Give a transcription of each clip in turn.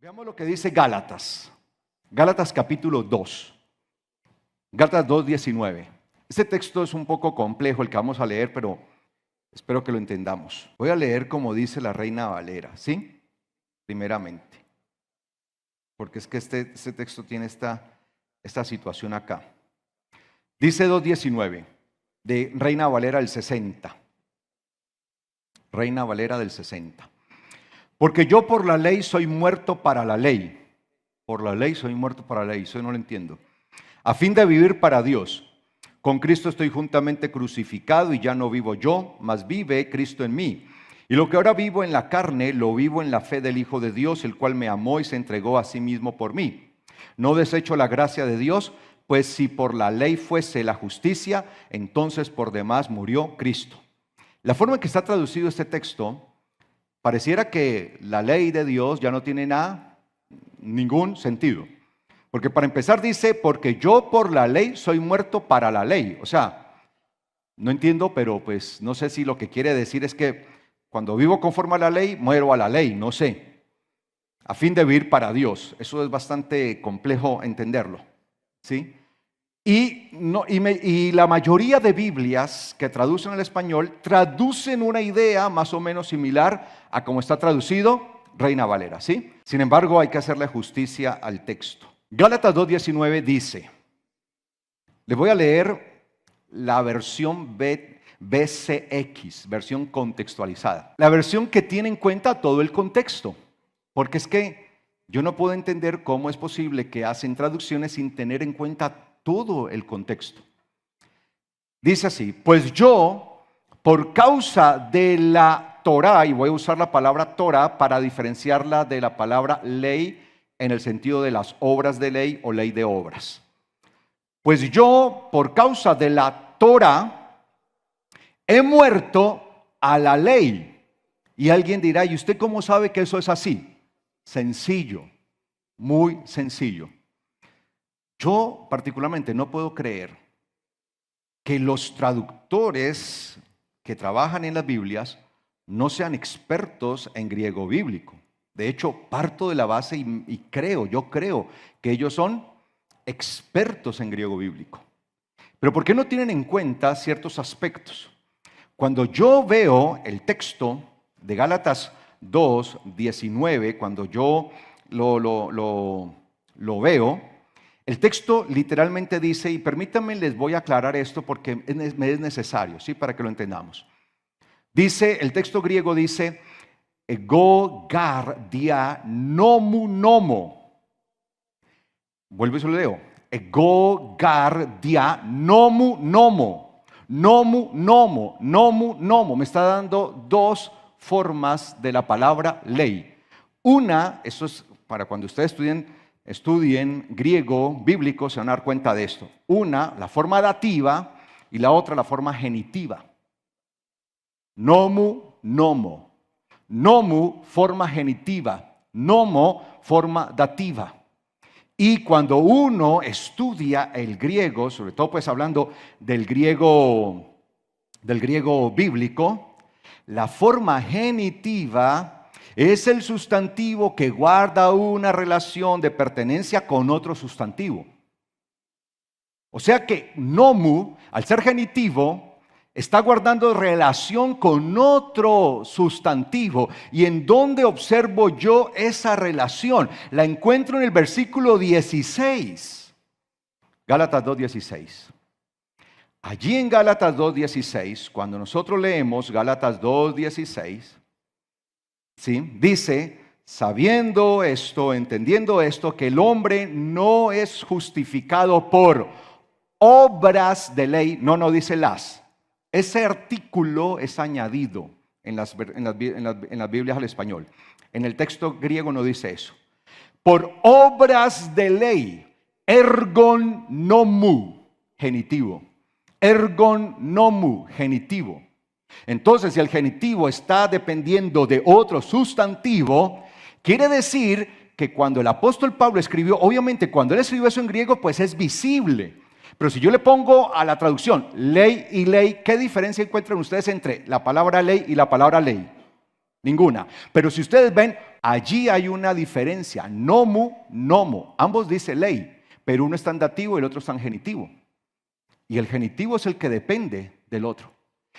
Veamos lo que dice Gálatas. Gálatas capítulo 2. Gálatas 2:19. Este texto es un poco complejo el que vamos a leer, pero espero que lo entendamos. Voy a leer como dice la Reina Valera, ¿sí? Primeramente. Porque es que este texto tiene esta situación acá. Dice 2:19, de Reina Valera del 60. Reina Valera del 60. Porque yo por la ley soy muerto para la ley. Por la ley soy muerto para la ley. Eso no lo entiendo. A fin de vivir para Dios. Con Cristo estoy juntamente crucificado y ya no vivo yo, mas vive Cristo en mí. Y lo que ahora vivo en la carne, lo vivo en la fe del Hijo de Dios, el cual me amó y se entregó a sí mismo por mí. No desecho la gracia de Dios, pues si por la ley fuese la justicia, entonces por demás murió Cristo. La forma en que está traducido este texto, pareciera que la ley de Dios ya no tiene ningún sentido. Porque para empezar dice, porque yo por la ley soy muerto para la ley. O sea, no entiendo, pero pues no sé si lo que quiere decir es que cuando vivo conforme a la ley, muero a la ley, no sé. A fin de vivir para Dios. Eso es bastante complejo entenderlo, ¿sí? Y la mayoría de Biblias que traducen al español, traducen una idea más o menos similar a como está traducido Reina Valera, ¿sí? Sin embargo, hay que hacerle justicia al texto. Gálatas 2:19 dice, les voy a leer la versión BCX, versión contextualizada. La versión que tiene en cuenta todo el contexto, porque es que yo no puedo entender cómo es posible que hacen traducciones sin tener en cuenta todo el contexto. Dice así, pues yo, por causa de la Torá, y voy a usar la palabra Torá para diferenciarla de la palabra ley en el sentido de las obras de ley o ley de obras. Pues yo, por causa de la Torá, he muerto a la ley. Y alguien dirá, ¿y usted cómo sabe que eso es así? Sencillo, muy sencillo. Yo particularmente no puedo creer que los traductores que trabajan en las Biblias no sean expertos en griego bíblico. De hecho, parto de la base yo creo que ellos son expertos en griego bíblico. Pero ¿por qué no tienen en cuenta ciertos aspectos? Cuando yo veo el texto de Gálatas 2:19, cuando yo lo veo, el texto literalmente dice, y permítanme les voy a aclarar esto porque es necesario, ¿sí? Para que lo entendamos. Dice, el texto griego dice, ego gar dia nomu nomo. Vuelvo y se lo leo. Ego gar dia nomu nomo. Nomu nomo, nomu nomo. Me está dando dos formas de la palabra ley. Una, eso es para cuando ustedes estudien griego bíblico, se van a dar cuenta de esto. Una, la forma dativa, y la otra, la forma genitiva. Nomu, nomo. Nomu, forma genitiva. Nomo, forma dativa. Y cuando uno estudia el griego, sobre todo pues hablando del griego bíblico, la forma genitiva es el sustantivo que guarda una relación de pertenencia con otro sustantivo. O sea que nomu, al ser genitivo, está guardando relación con otro sustantivo. ¿Y en dónde observo yo esa relación? La encuentro en el versículo 16. Gálatas 2:16. Allí en Gálatas 2:16, cuando nosotros leemos Gálatas 2:16, ¿sí? Dice, sabiendo esto, entendiendo esto, que el hombre no es justificado por obras de ley, no dice las. Ese artículo es añadido en las Biblias al español. En el texto griego no dice eso. Por obras de ley, ergon nomu, genitivo. Ergon nomu, genitivo. Entonces, si el genitivo está dependiendo de otro sustantivo, quiere decir que cuando el apóstol Pablo escribió, obviamente cuando él escribió eso en griego, pues es visible. Pero si yo le pongo a la traducción ley y ley, ¿qué diferencia encuentran ustedes entre la palabra ley y la palabra ley? Ninguna. Pero si ustedes ven Allí hay una diferencia, nomu, nomo. Ambos dice ley, pero uno está en dativo y el otro está en genitivo. Y el genitivo es el que depende del otro.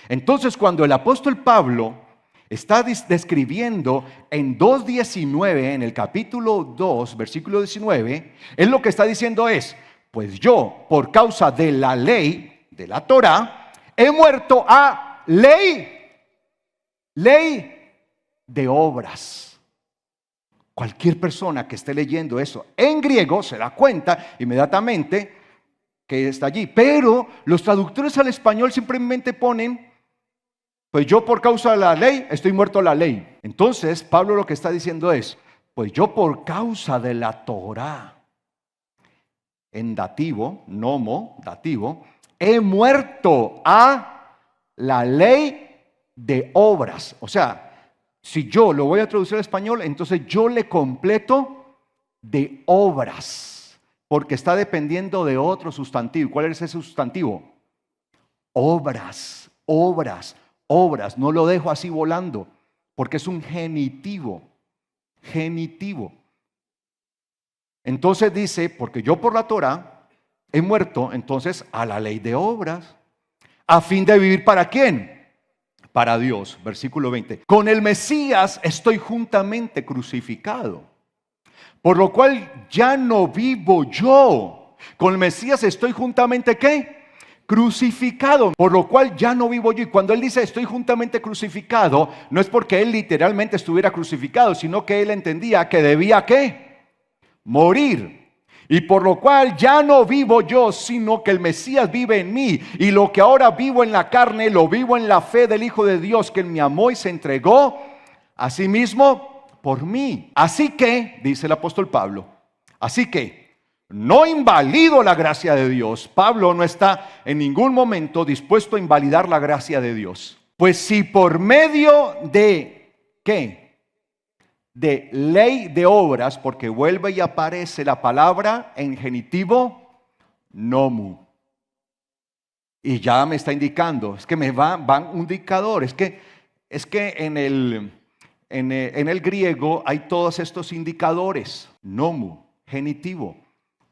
Entonces, cuando el apóstol Pablo está describiendo en 2:19, en el capítulo 2, versículo 19, él lo que está diciendo es, pues yo, por causa de la ley, de la Torá, he muerto a ley de obras. Cualquier persona que esté leyendo eso en griego se da cuenta inmediatamente que está allí. Pero los traductores al español simplemente ponen, pues yo por causa de la ley estoy muerto a la ley. Entonces Pablo lo que está diciendo es, pues yo por causa de la Torá, en dativo, nomo, dativo, he muerto a la ley de obras. O sea, si yo lo voy a traducir al español, entonces yo le completo de obras, porque está dependiendo de otro sustantivo. ¿Cuál es ese sustantivo? Obras, obras, obras. No lo dejo así volando, porque es un genitivo, genitivo. Entonces dice, porque yo por la Torá he muerto, entonces a la ley de obras, a fin de vivir ¿para quién? Para Dios. Versículo 20. Con el Mesías estoy juntamente crucificado, por lo cual ya no vivo yo. Con el Mesías estoy juntamente ¿qué? Crucificado, por lo cual ya no vivo yo. Y cuando él dice estoy juntamente crucificado, no es porque él literalmente estuviera crucificado, sino que él entendía que debía ¿qué? Morir. Y por lo cual ya no vivo yo, sino que el Mesías vive en mí. Y lo que ahora vivo en la carne, lo vivo en la fe del Hijo de Dios, que me amó y se entregó a sí mismo por mí. Así que, dice el apóstol Pablo, así que no invalido la gracia de Dios. Pablo no está en ningún momento dispuesto a invalidar la gracia de Dios. Pues si por medio de, ¿qué? De ley de obras, porque vuelve y aparece la palabra en genitivo nomu. Y ya me está indicando, es que me van un indicador, es que en el griego hay todos estos indicadores, nomu, genitivo.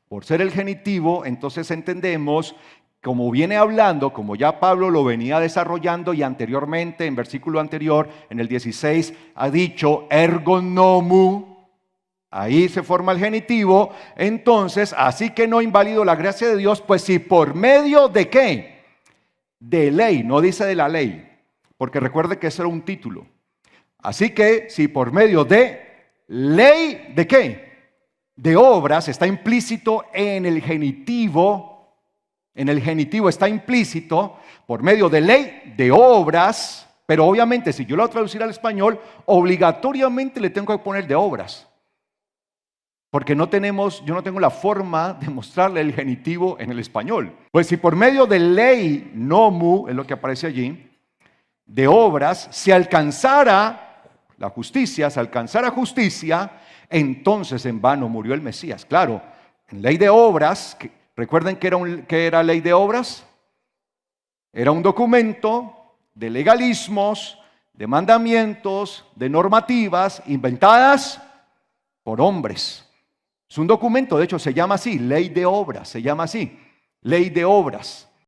Por ser el genitivo, entonces entendemos, como viene hablando, como ya Pablo lo venía desarrollando y anteriormente, en versículo anterior, en el 16, ha dicho ergo nomu, ahí se forma el genitivo. Entonces, así que no invalido la gracia de Dios, pues si por medio de ¿qué? De ley, no dice de la ley, porque recuerde que eso era un título. Así que si por medio de ley, ¿de qué? De obras, está implícito en el genitivo. En el genitivo está implícito por medio de ley, de obras, pero obviamente si yo lo voy a traducir al español, obligatoriamente le tengo que poner de obras. Porque yo no tengo la forma de mostrarle el genitivo en el español. Pues si por medio de ley, nomu, es lo que aparece allí, de obras, se alcanzara la justicia, entonces en vano murió el Mesías. Claro, en ley de obras, recuerden que era ley de obras. Era un documento de legalismos, de mandamientos, de normativas inventadas por hombres. Es un documento, de hecho se llama así, ley de obras, se llama así, ley de obras.